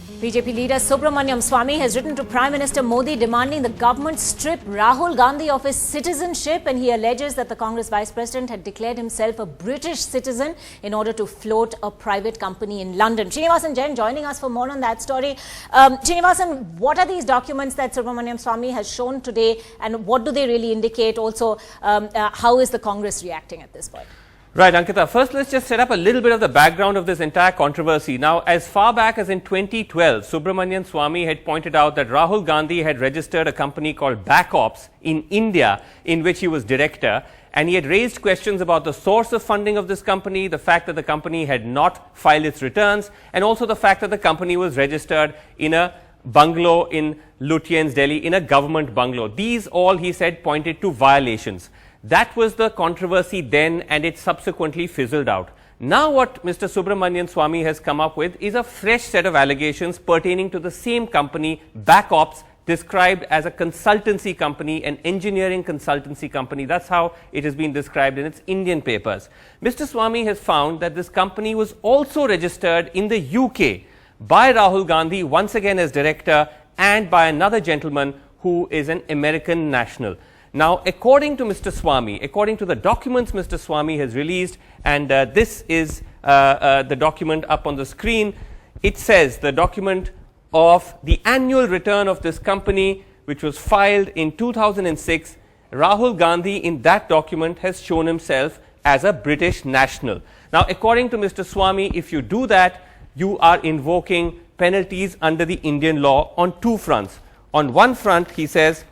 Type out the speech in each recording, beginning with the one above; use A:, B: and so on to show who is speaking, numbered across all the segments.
A: BJP leader Subramanian Swamy has written to Prime Minister Modi demanding the government strip Rahul Gandhi of his citizenship, and he alleges that the Congress Vice President had declared himself a British citizen in order to float a private company in London. Srinivasan Jain joining us for more on that story. Srinivasan, what are these documents that Subramanian Swamy has shown today, and what do they really indicate? Also, how is the Congress reacting at this point?
B: Right, Ankita. First, let's just set up a little bit of the background of this entire controversy. Now, as far back as in 2012, Subramanian Swamy had pointed out that Rahul Gandhi had registered a company called Backops in India, in which he was director, and he had raised questions about the source of funding of this company, the fact that the company had not filed its returns, and also the fact that the company was registered in a bungalow in Lutyens, Delhi, in a government bungalow. These all, he said, pointed to violations. That was the controversy then, and it subsequently fizzled out. Now what Mr. Subramanian Swamy has come up with is a fresh set of allegations pertaining to the same company, Backops, described as a consultancy company, an engineering consultancy company. That's how it has been described in its Indian papers. Mr. Swamy has found that this company was also registered in the UK by Rahul Gandhi, once again as director, and by another gentleman who is an American national. Now, according to Mr. Swamy, according to the documents Mr. Swamy has released, and this is the document up on the screen, it says the document of the annual return of this company, which was filed in 2006, Rahul Gandhi in that document has shown himself as a British national. Now, according to Mr. Swamy, if you do that, you are invoking penalties under the Indian law on two fronts. On one front, he says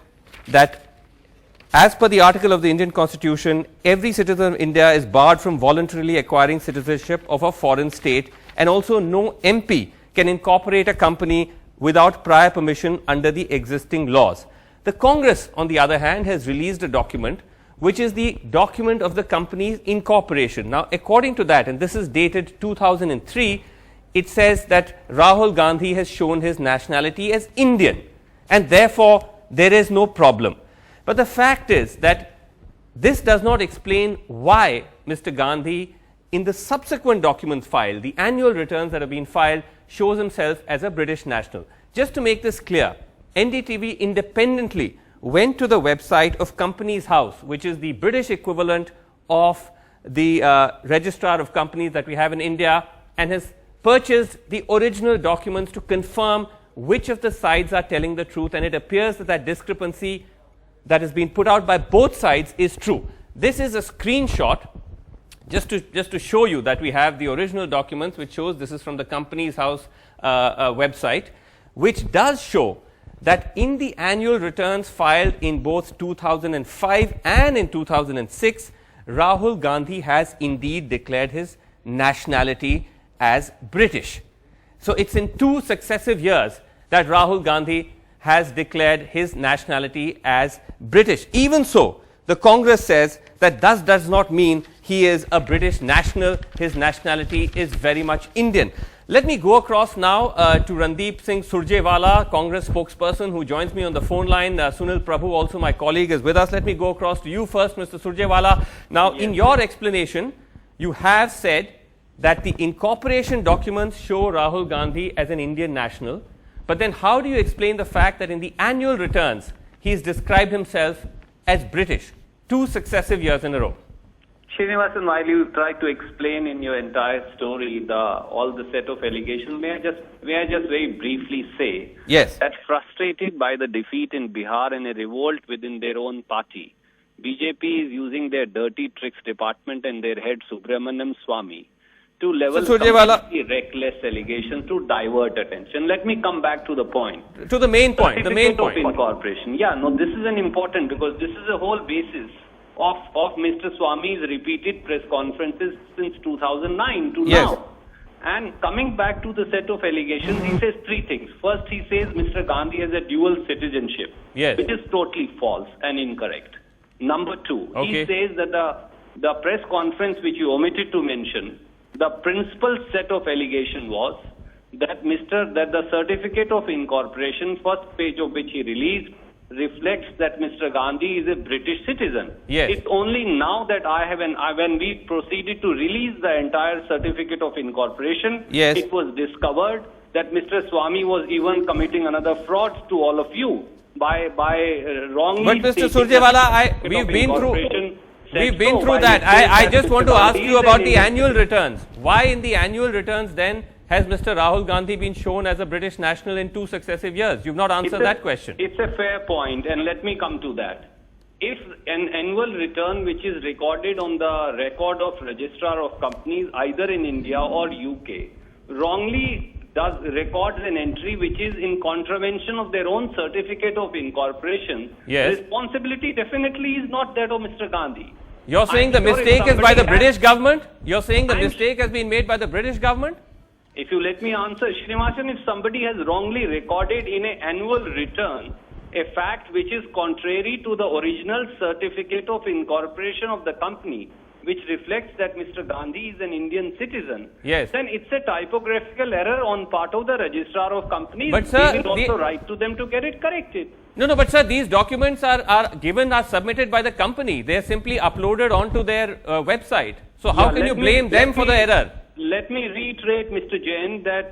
B: that as per the article of the Indian Constitution, every citizen of India is barred from voluntarily acquiring citizenship of a foreign state, and also no MP can incorporate a company without prior permission under the existing laws. The Congress, on the other hand, has released a document which is the document of the company's incorporation. Now, according to that, and this is dated 2003, it says that Rahul Gandhi has shown his nationality as Indian, and therefore there is no problem. But the fact is that this does not explain why Mr. Gandhi, in the subsequent documents filed, the annual returns that have been filed, shows himself as a British national. Just to make this clear, NDTV independently went to the website of Companies House, which is the British equivalent of the registrar of companies that we have in India, and has purchased the original documents to confirm which of the sides are telling the truth, and it appears that that discrepancy that has been put out by both sides is true. This is a screenshot just to show you that we have the original documents, which shows this is from the Companies House website, which does show that in the annual returns filed in both 2005 and in 2006, Rahul Gandhi has indeed declared his nationality as British. So it's in 2 successive years that Rahul Gandhi has declared his nationality as British. Even so, the Congress says that does not mean he is a British national. His nationality is very much Indian. Let me go across now to Randeep Singh Surjewala, Congress spokesperson, who joins me on the phone line. Sunil Prabhu, also my colleague, is with us. Let me go across to you first, Mr. Surjewala. Now, in your explanation, you have said that the incorporation documents show Rahul Gandhi as an Indian national. But then how do you explain the fact that in the annual returns, he's described himself as British 2 successive years in a row?
C: Srinivasan, while you try to explain in your entire story all the set of allegations, may I just very briefly say that frustrated by the defeat in Bihar and a revolt within their own party, BJP is using their dirty tricks department and their head Subramanian Swamy to level completely reckless allegations to divert attention. Let me come back to the point.
B: To the main point. The main point.
C: Of incorporation. Yeah, no, this is an important, because this is the whole basis of Mr. Swamy's repeated press conferences since 2009 to now. And coming back to the set of allegations, he says 3 things. First, he says Mr. Gandhi has a dual citizenship, which is totally false and incorrect. Number 2, he says that the press conference which you omitted to mention, the principal set of allegation was that the certificate of incorporation, first page of which he released, reflects that Mr. Gandhi is a British citizen.
B: Yes.
C: It's only now that when we proceeded to release the entire certificate of incorporation,
B: yes,
C: it was discovered that Mr. Swamy was even committing another fraud to all of you by wrongly.
B: But Mr.
C: stating
B: Surjewala,
C: that
B: we've been
C: incorporation
B: through that. I just want to ask you about the annual returns. Why in the annual returns then has Mr. Rahul Gandhi been shown as a British national in 2 successive years? You've not answered that question.
C: It's a fair point, and let me come to that. If an annual return which is recorded on the record of registrar of companies either in India or UK wrongly records an entry which is in contravention of their own certificate of incorporation,
B: yes,
C: responsibility definitely is not that of Mr. Gandhi.
B: You're saying the mistake is by the British government? You're saying the mistake has been made by the British government?
C: If you let me answer, Srinivasan, if somebody has wrongly recorded in an annual return a fact which is contrary to the original certificate of incorporation of the company, which reflects that Mr. Gandhi is an Indian citizen,
B: yes,
C: then it's a typographical error on part of the registrar of companies.
B: But sir,
C: we will also write to them to get it corrected.
B: No, but sir, these documents are submitted by the company. They are simply uploaded onto their website. So how can you blame them for the error?
C: Let me reiterate, Mr. Jain, that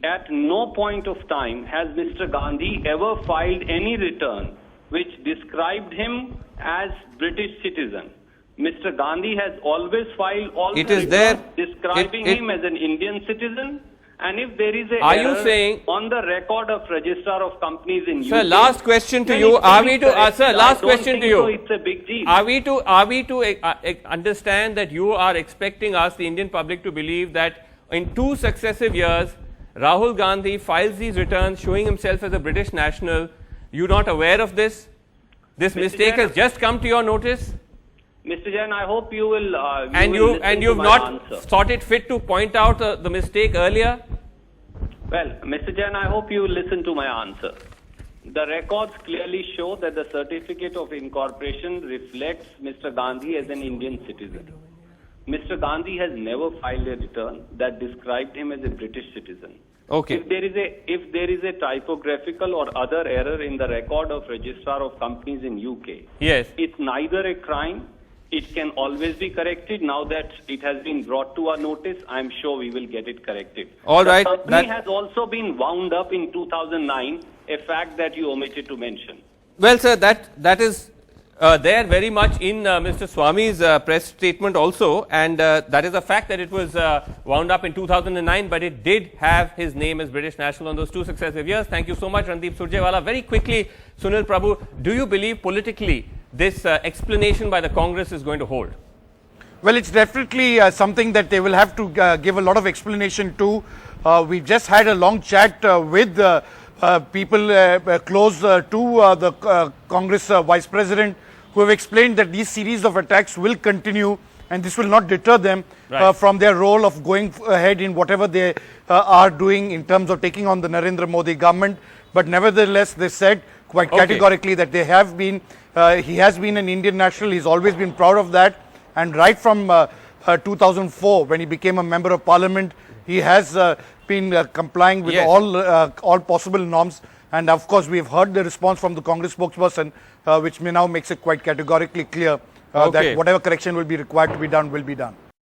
C: at no point of time has Mr. Gandhi ever filed any return which described him as British citizen. Mr. Gandhi has always filed all the returns describing him as an Indian citizen. And if there is a error on the record of registrar of companies in UK,
B: sir, last question to you. Are we to sir? Last question to you.
C: So it's a big deal.
B: Are we to understand that you are expecting us, the Indian public, to believe that in 2 successive years, Rahul Gandhi files these returns showing himself as a British national? You're not aware of this? This mistake has just come to your notice?
C: Mr. Jain, I hope you will.
B: You've not thought it fit to point out the mistake earlier?
C: Well, Mr. Jain, I hope you will listen to my answer. The records clearly show that the certificate of incorporation reflects Mr. Gandhi as an Indian citizen. Mr. Gandhi has never filed a return that described him as a British citizen.
B: Okay.
C: If there is a typographical or other error in the record of registrar of companies in UK,
B: yes,
C: it's neither a crime. It can always be corrected. Now that it has been brought to our notice, I'm sure we will get it corrected.
B: All right.
C: The company has also been wound up in 2009, a fact that you omitted to mention.
B: Well, sir, that is there very much in Mr. Swamy's press statement also, and that is a fact that it was wound up in 2009, but it did have his name as British national on those 2 successive years. Thank you so much, Randeep Surjewala. Very quickly, Sunil Prabhu, do you believe politically this explanation by the Congress is going to hold?
D: Well, it's definitely something that they will have to give a lot of explanation to. We've just had a long chat with people close to the Congress Vice President, who have explained that these series of attacks will continue and this will not deter them from their role of going ahead in whatever they are doing in terms of taking on the Narendra Modi government. But nevertheless, they said quite categorically that they have been, he has been an Indian national, he's always been proud of that. And right from 2004, when he became a member of parliament, he has been complying with all possible norms. And of course, we have heard the response from the Congress spokesperson, which now makes it quite categorically clear that whatever correction will be required to be done will be done.